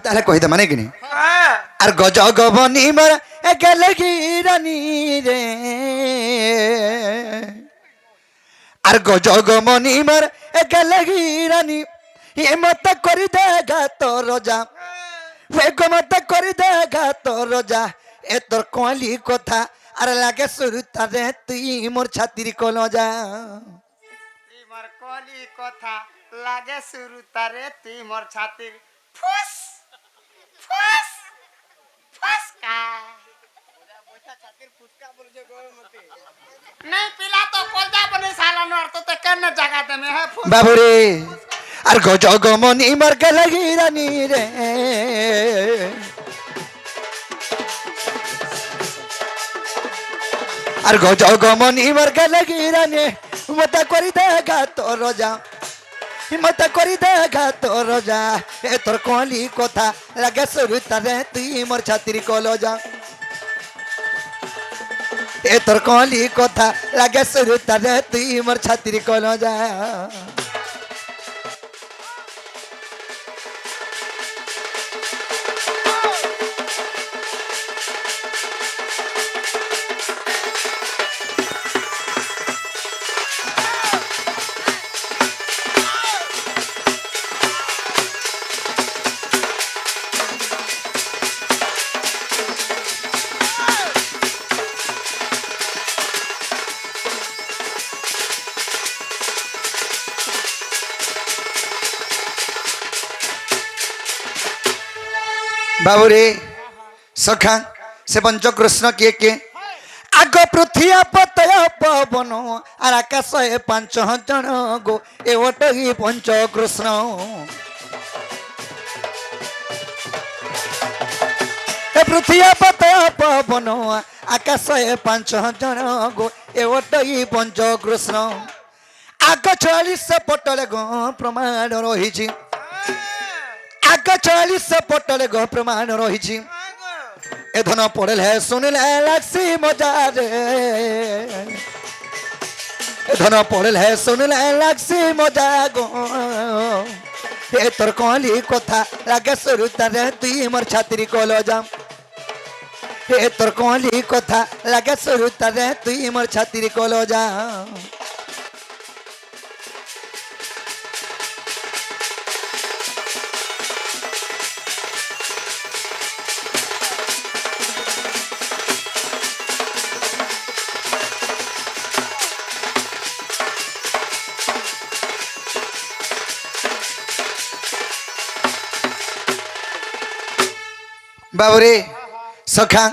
তাহলে কইতে মানে কিনি আর গজগবনি মর একেলগি রানী রে আর গজগমনি মর একেলগি রানী মত করি দেখা তোর যা মত করি দেখা তোর যা এ তোর কলি কথা আর লাগে শুরু তারে তুই মোর ছাতির কল যা মোর কলি কথা লাগে শুরু তারে তুই মোর ছাতির ফুস ফুস ফুসকা नहीं पिला तो कोलजा बने साला नो अर्थ तो करने जगह दे में है बाबूरे আর গজগমনি মর গলগি রানী রে আর গজগমনি মর গলগি রানী মত করি দেখা তোর যা মত করি দেখা তোর যা এ তোর কলি কথা লাগে শুরু তারে তুই মোর ছাতির কল যা এ তোর কলি কথা লাগে শুরু তারে তুই মোর ছাতির কল যা बाबूरे सखा से पंचकृष्ण किए आग पृथ्वी पतय पवन और आकाश 5 जन गो ए ही पंचकृष्ण पृथ्वी पतय पवन आकाश 5 जन गो ए ही पंचकृष्ण आग 40 पटले गो प्रमाण रही आग 40 पटले गो प्रमाण रही ए धन पड़े है सुनिले लागसी मजा रे ए धन पड़े है सुनिले लागसी मजा गो ए तोर कली कथा लागे शुरू तारे तुई मोर छात्री कल जा ए तोर कली कथा लागे शुरू तारे तुई मोर छात्री कल जा बाबूरे सखा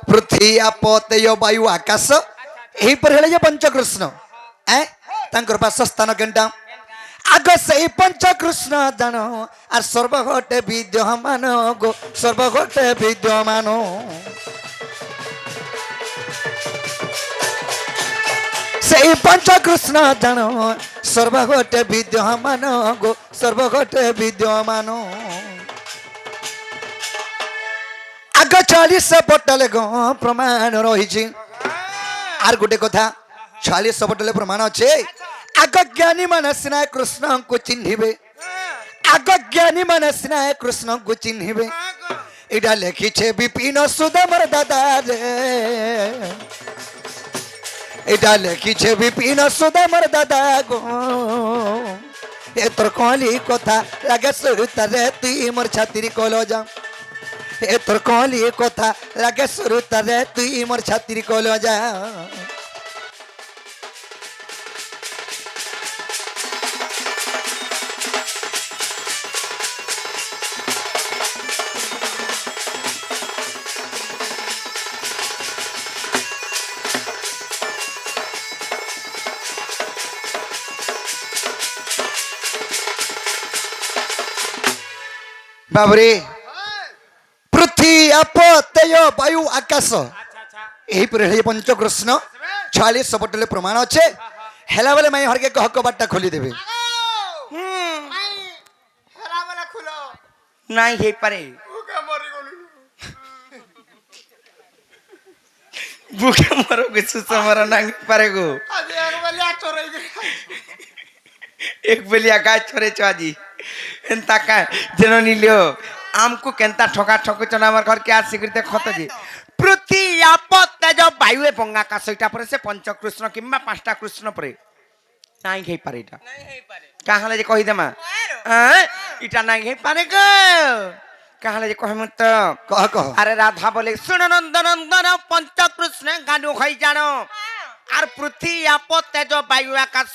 पृथ्वी आप तेज वायु आकाश यही पर हेले पंचकृष्ण तांकर पासस्थान केनटा आग से पंचकृष्ण जान आर सर्वघटे विद्यमान गो सर्वघटे विद्यमान से पंचकृष्ण जान सर्वघटे विद्यमान गो सर्वघटे विद्यमान आग 40 पटले गो प्रमाण रही आर गोटे कथा 40 पटले प्रमाण अच्छे आग ज्ञानी मान सिना कृष्ण को चिन्हिबे आग ज्ञानी मान सिना कृष्ण को चिन्हिबे इडा लिखी छे विपिन सुदामर दादा रे इडा लिखी छे विपिन सुदामर दादा गो ए तोर कली कथा लागे शुरू तारे तुई मोर छात्री कल जा ए तोर कली कथा लागे शुरू तारे तुई मोर छात्री कल जा बाबरे पृथ्वी आप तेज वायु आकाश यही पर पंचकृष्ण 40 पटले प्रमाण अच्छे हेला बेले माई हरके हक बाटा खोली देबे नहीं हे पारे बुके मरो के सुस मरो नहीं पारे गो एक बेलिया गाय छोरे चाजी एंता का जनो निलियो ଆମକୁ କେନ୍ତା ଠକା ଠକୁଛନ୍ আমার ঘরকে আসিকি দেখত যে পৃথ্বী আপ তেজ বায়ু এবং আকাশ এটা পরে সে পঞ্চকৃষ্ণ কিংবা পাঁচটা কৃষ্ণ পরে নাই হেই পারে এটা কাহালে যে কহি দেমা এটা নাই হেই পারে গো কাহালে যে কহিম তো কহ কহ আরে রাধা বলে শুন নন্দন নন্দন পঞ্চকৃষ্ণ গানু হই জানো আর পৃথ্বী আপ তেজ বায়ু আকাশ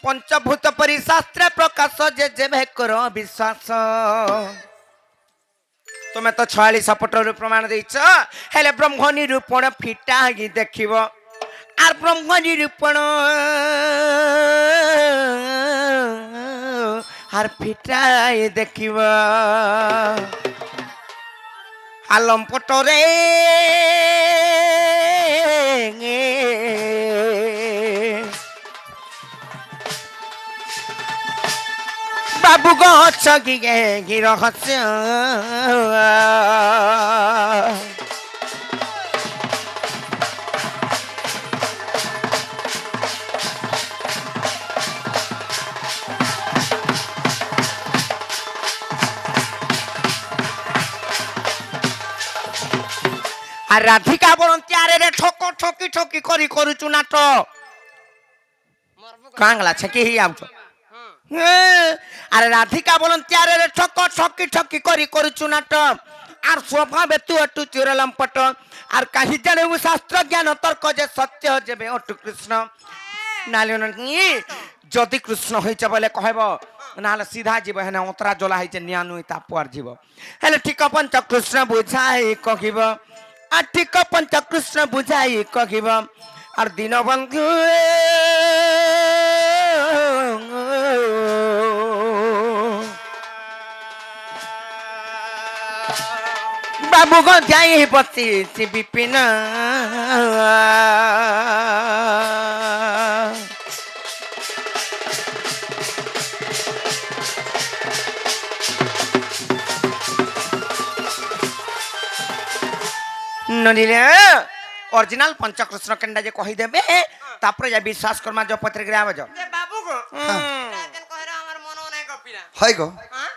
পঞ্চভূত পরি শাস্ত্রে প্রকাশ যে যেবে কর বিশ্বাস তুমি তো 46 পটর প্রমাণ দিছ হেলে ব্রহ্ম নিরূপণ ফিটা হই দেখিব আর ব্রহ্ম নিরূপণ আর ফিটাই দেখিব আলম পটরে বাবু গছ কি রহস্য আর রাধিকা বলন্তি আরে রে ঠক ঠকি ঠকি করি করুচু নাট কাংলা ছেকি হি আউছ আরে রাধিকা বলন্তি আরে রে ঠক ঠকি ঠকি করি করুচু নাট আর স্বভাবে তু অটু চুরলম পট আর কাহি জানে শাস্ত্র জ্ঞান তর্ক যে সত্য যেবে অটু কৃষ্ণ নালে যদি কৃষ্ণ হইছে বলে কহব নাহলে সিধা যাব হেনে অতরা জলা হইছে নিয়ানুই তাপুয়ার যাব হেলে ঠিক পঞ্চ কৃষ্ণ বুঝাই কহিব আর ঠিক পঞ্চ কৃষ্ণ বুঝাই কহিব আর দীনবন্ধু বাবু গাই বসি বিপিন ননিলে অরিজিনাল পঞ্চকৃষ্ণ কেন্দ্র যে কহি দেবে তারপরে যা বিশ্বাস করমা যে পত্রিকা আবে যে বাবু গো হ্যাঁ। কেন কহরা আমার মন নাই কপিলা হয় গো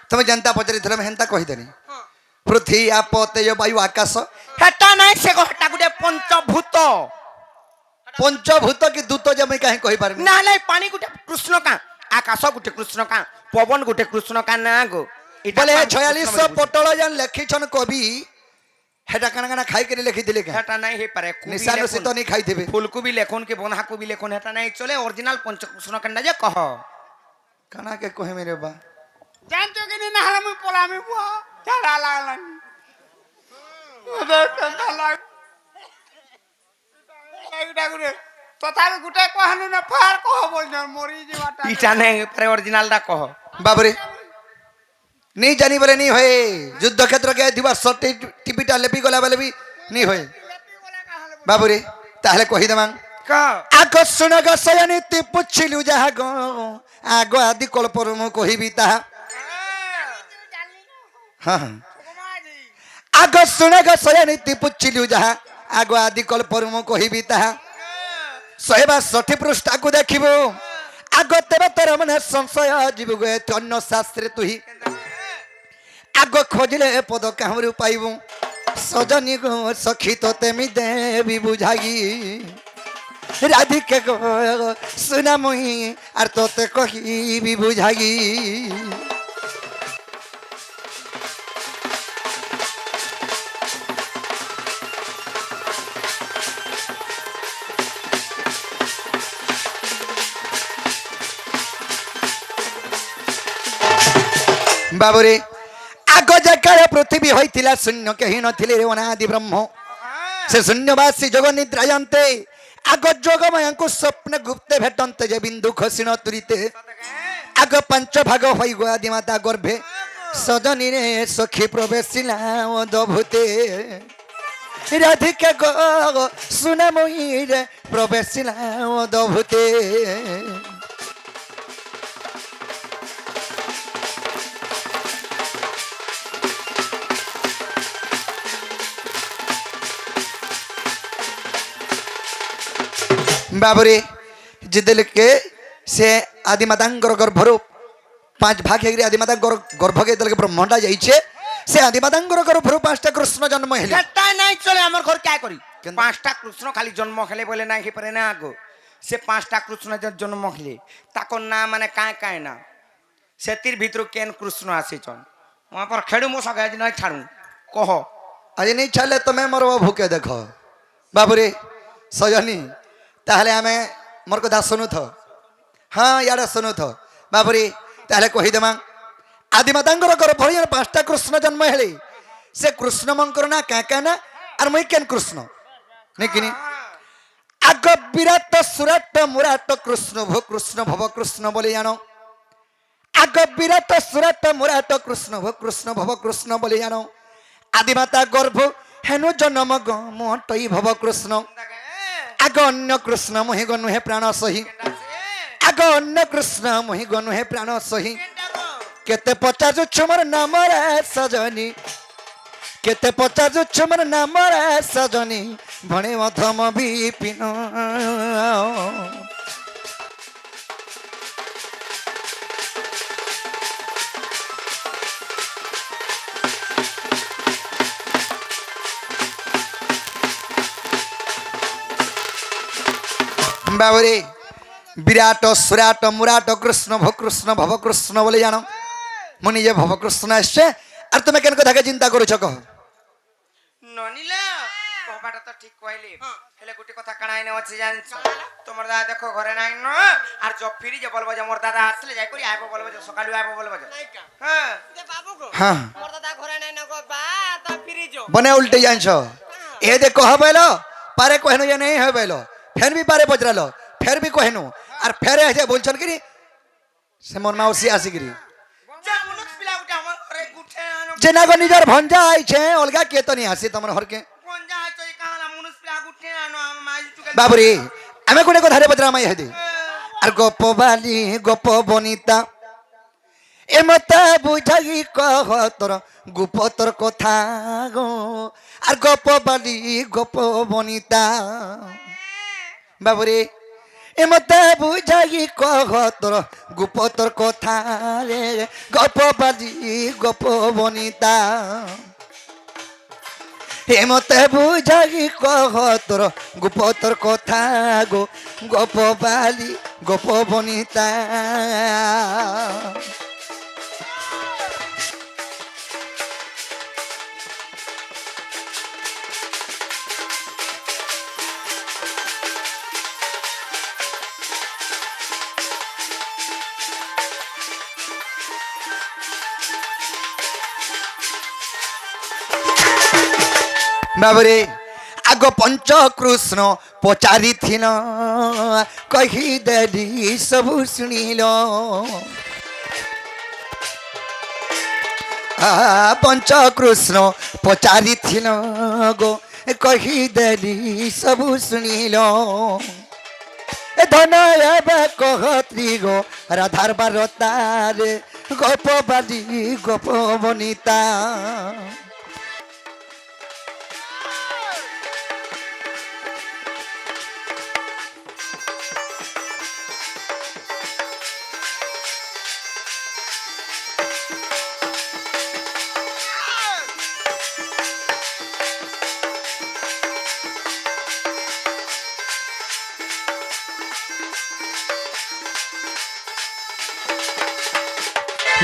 তুমি জানতা পচারিথিলে আমি হেন্তা কহিদেনি পৃথ্বী আপ তেজ বায়ু আকাশ হেটা নাই সে হেটা গুটে পঞ্চভূত পঞ্চভূত কি দূত যে আমি কাহে কহি পারিনি না নাই পানি গুটে কৃষ্ণ কা আকাশ গুটে কৃষ্ণ কা পবন গুটে কৃষ্ণ কা না গো বলে 46 পটল জান লেখিছন কবি হেটা কানা কানা খাই করে লিখি দিলে কে হেটা নাই হে পারে নিশানুসি তো নি খাই দেবে ফুলকপি লেখন কি বন্ধাকপি লেখন হেটা নাই চলে অরিজিনাল পঞ্চকৃষ্ণ কেন্দ্র যে কহ কানা কে কহে মেরে বা জানতো কি না হলে মুই পলামি বুয়া ঝাড়া লাগলানি ওদের কেনটা লাগ এইটা গুরে তথাপি গুটে কহানু না ফার কহ বলছ মরি যাওয়াটা ইটা নাই পারে অরিজিনালটা কহ বাবরে নি জানি বলে নি হয়ে যুদ্ধ ক্ষেত্র কে দিবা সটি টিপিটা লেপি গলা বলে বি নি হয়ে বাবরে তাহলে কহি দেমাং কহ আকর্ষণ গসয়নি তি পুছিলু যাহা গো আগ আদি কল্পর মু কহিবি তাহা হ্যাঁ আকর্ষণ গসয়নি তি পুছিলু যাহা আগ আদি কল্পর মু কহিবি তাহা 162 পৃষ্ঠাକୁ ଦେଖିବୁ আগ তেবে তোর মনে সংশয় জীবু গে অন্য শাস্ত্রে তুই আগ খোঁজলে পদ কাহরু পাইবু সজনী গো সখী তো তেমি দেবী বুঝাই রাধিকে গো সুনা মুই আর তোতে কহিবি বুঝাই বাবরে আগ জায়গায় পৃথিবী হইতিলা শূন্য কেহি নথিলে রে অনাদি ব্রহ্ম সে শূন্যবাসী যোগ নিদ্রায়ন্তে আগ যোগময়ଙ୍କୁ স্বপ্ন গুপ্তে ভেটন্তে যে বিন্দু খসিন তুরিতে আগ পঞ্চ ভাগ হই গো আদি মাতা গর্ভে সজনী রে সখী প্রবেশিলা অদ্ভুতে রাধিকা গো সুনাময়ী রে প্রবেশিলা অদ্ভুতে বাবরে যেদেরকে সে আদিমাতাঙ্কর গর্ভর 5 ভাগ হয়ে আদিমাতাঙ্কর গর্ভকে যেদেরকে ব্রহ্মটা যাইছে সে আদিমাতাঙ্গর গর্ভରୁ 5টা কৃষ্ণ জন্ম হেলে সেটাই নাই চলে আমার ঘর কে করি কেন? 5টা কৃষ্ণ খালি জন্ম খেলে বলে নাই পারে না আগো সে 5টা কৃষ্ণ যে জন্ম খেলে তাকর না মানে কায় কায় না সেতির ভিতর কেন কৃষ্ণ আসিছন মই পর খেড়ু মো সঙ্গে আজ নাই ছাড়ু কহ আজ নেই ছাড়লে তুমি মরব ভুকে দেখ বাবুরে সজনী তাহলে আমি মোর কথা শুনুথ হ্যাঁ ইয়ারে শুনুথ বাবুরে তাহলে কহিদেমা আদিমাতাঙ্গর গর্ভରୁ 5টা কৃষ্ণ জন্ম হেলে সে কৃষ্ণ মঙ্কর না কাকা না আর মুই কেন কৃষ্ণ নাকি আগ বিরাট সুরাট মুরাট কৃষ্ণ ভব কৃষ্ণ বলে জানো আগ বিরাট সুরাট মুরাট কৃষ্ণ ভব কৃষ্ণ বলে জানো আদিমাতা গর্ভ হেনু জন্ম গমটই ভব কৃষ্ণ আগ অন্য কৃষ্ণ মোহি গনু হে প্রাণ সহি আগ অন্য কৃষ্ণ মোহি গনু হে প্রাণ সহি কেতে পচারুছ মোর নাম রে সজনী কেতে পচারুছ মোর নাম রে সজনী ভণে মধম বিপিন বাবরে বিরাট সুরাট মুরাট কৃষ্ণ ভব কৃষ্ণ বলে জানো মু নিজে ভব কৃষ্ণ আসছে আর তুমি কেন কথাকে চিন্তা করছ কহ ননিলা কহবাটা তো ঠিক কইলি হেলে গুটি কথা কানাই না আছে জানছ তোমার দাদা দেখো ঘরে নাই ন আর জব ফিরি যে বলবো যে মোর দাদা আসলে যাই করি আইবো বলবো যে সকালে আইবো বলবো যে হ্যাঁ হ্যাঁ মোর দাদা ঘরে নাই না গো বা তা ফিরি যো বনে উল্টে জানছ এ দে কহ বেলো পারে কহেনু যে নেই হয় বেলো ফের भी পারে পচরালো ফের भी কহেনু আর ফেরে এসে বলছন কি সে মোর মাউসি আসিকিরি যা মনুষ পিলা উঠে আমার ঘরে গুঠে আনো যে না গো নিজের ভঞ্জা আইছে অলগা কে তো নি আসি তোমার ঘরকে কোন যা হইতো এই কালা মনুষ পিলা গুঠে আনো মাই টুকে বাবুরে আমি কোনে কথা রে পচরা মাই হেদি আর গপ বালি গপ বনিতা এমতা বুঝাই কহ তোর গুপ তোর কথা গো আর গপ বালি গপ বনিতা বাবুরে এমতা বুঝাই কহ তোর গুপ তোর কথা রে গপ বালি গপ বনিতা হেমতে বুঝাই কহ তোর গুপ তোর কথা গো গপ বালি গপ বনিতা বাবরে আগ পঞ্চ কৃষ্ণ পচারি থিন কহি দেলি সবু শুনিল পঞ্চ কৃষ্ণ পচারি থিন গো কহি দেলি সবু শুনিল ধন এবে কহত্রী গো রাধার বারতারে গপ বালি গপ বনিতা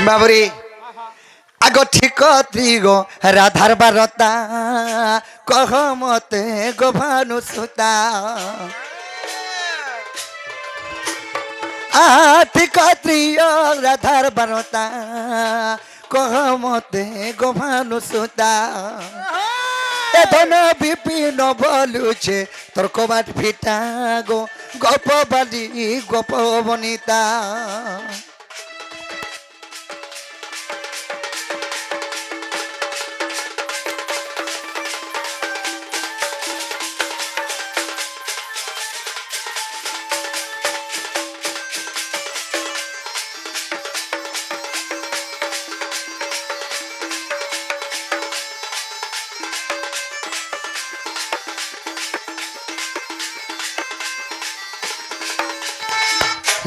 বাবরে আগ ঠিক ত্রিগ রাধার বারতা কহ মতে গোভানু সুতা ঠিক ত্রিয় রাধার বারতা কহ মতে গোভানু সুতা এ ধন বিপিন বলুছে তোর কবাট ফিটা গো গপ বালি গপ বনিতা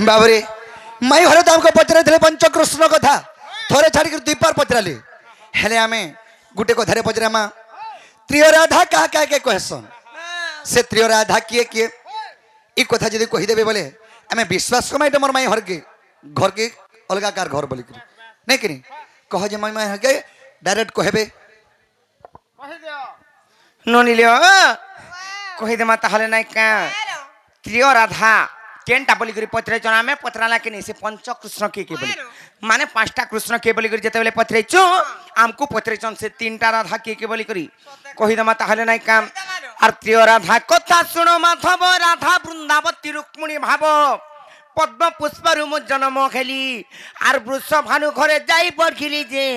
বাবরে মাই ঘরে তো আমাকে পচরাইলে পঞ্চকৃষ্ণ কথা থরে ছাড়িকি দুইবার পচরালি হেলে আমি गुटे कथारे पचरामा त्रिय राधा क्या क्या के कहसन से त्रिय राधा किए किए ई कथा जदि कहीदेवे बोले आम विश्वास कमाई मोर माई घर के अलग कार घर बोल नहीं कि कह जे माई हर के डायरेक्ट कहबे କହିଦିଅ ନନିଲିଅ କହିଦେମା ତାହେଲେ ନାଇଁ କା ପ୍ରିୟ ରାଧା କେନ୍ଟା ବୋଲିକରି ପଚରାଇଛନ୍ ଆମେ ପଚରାଲା କି ସେ ପଞ୍ଚକୃଷ୍ଣ କିଏ କିଏ ବୋଲି ମାନେ 5ଟା କୃଷ୍ଣ କିଏ ବୋଲିକରି ଯେତେବେଳେ ପଚରାଇଛୁ ଆମକୁ ପଚରାଇଛନ୍ ସେ 3ଟା ରାଧା କିଏ କିଏ ବୋଲିକରି କହିଦେମା ତାହେଲେ ନାଇଁ କା আর প্রিয় রাধা কথা শুনো মাধব রাধা বৃন্দাবতী রুক্মিণী ভাব পদ্ম পুষ্পরু জন্ম খেলি আর বৃষ ভানু ঘরে যাই পড়খিলি যে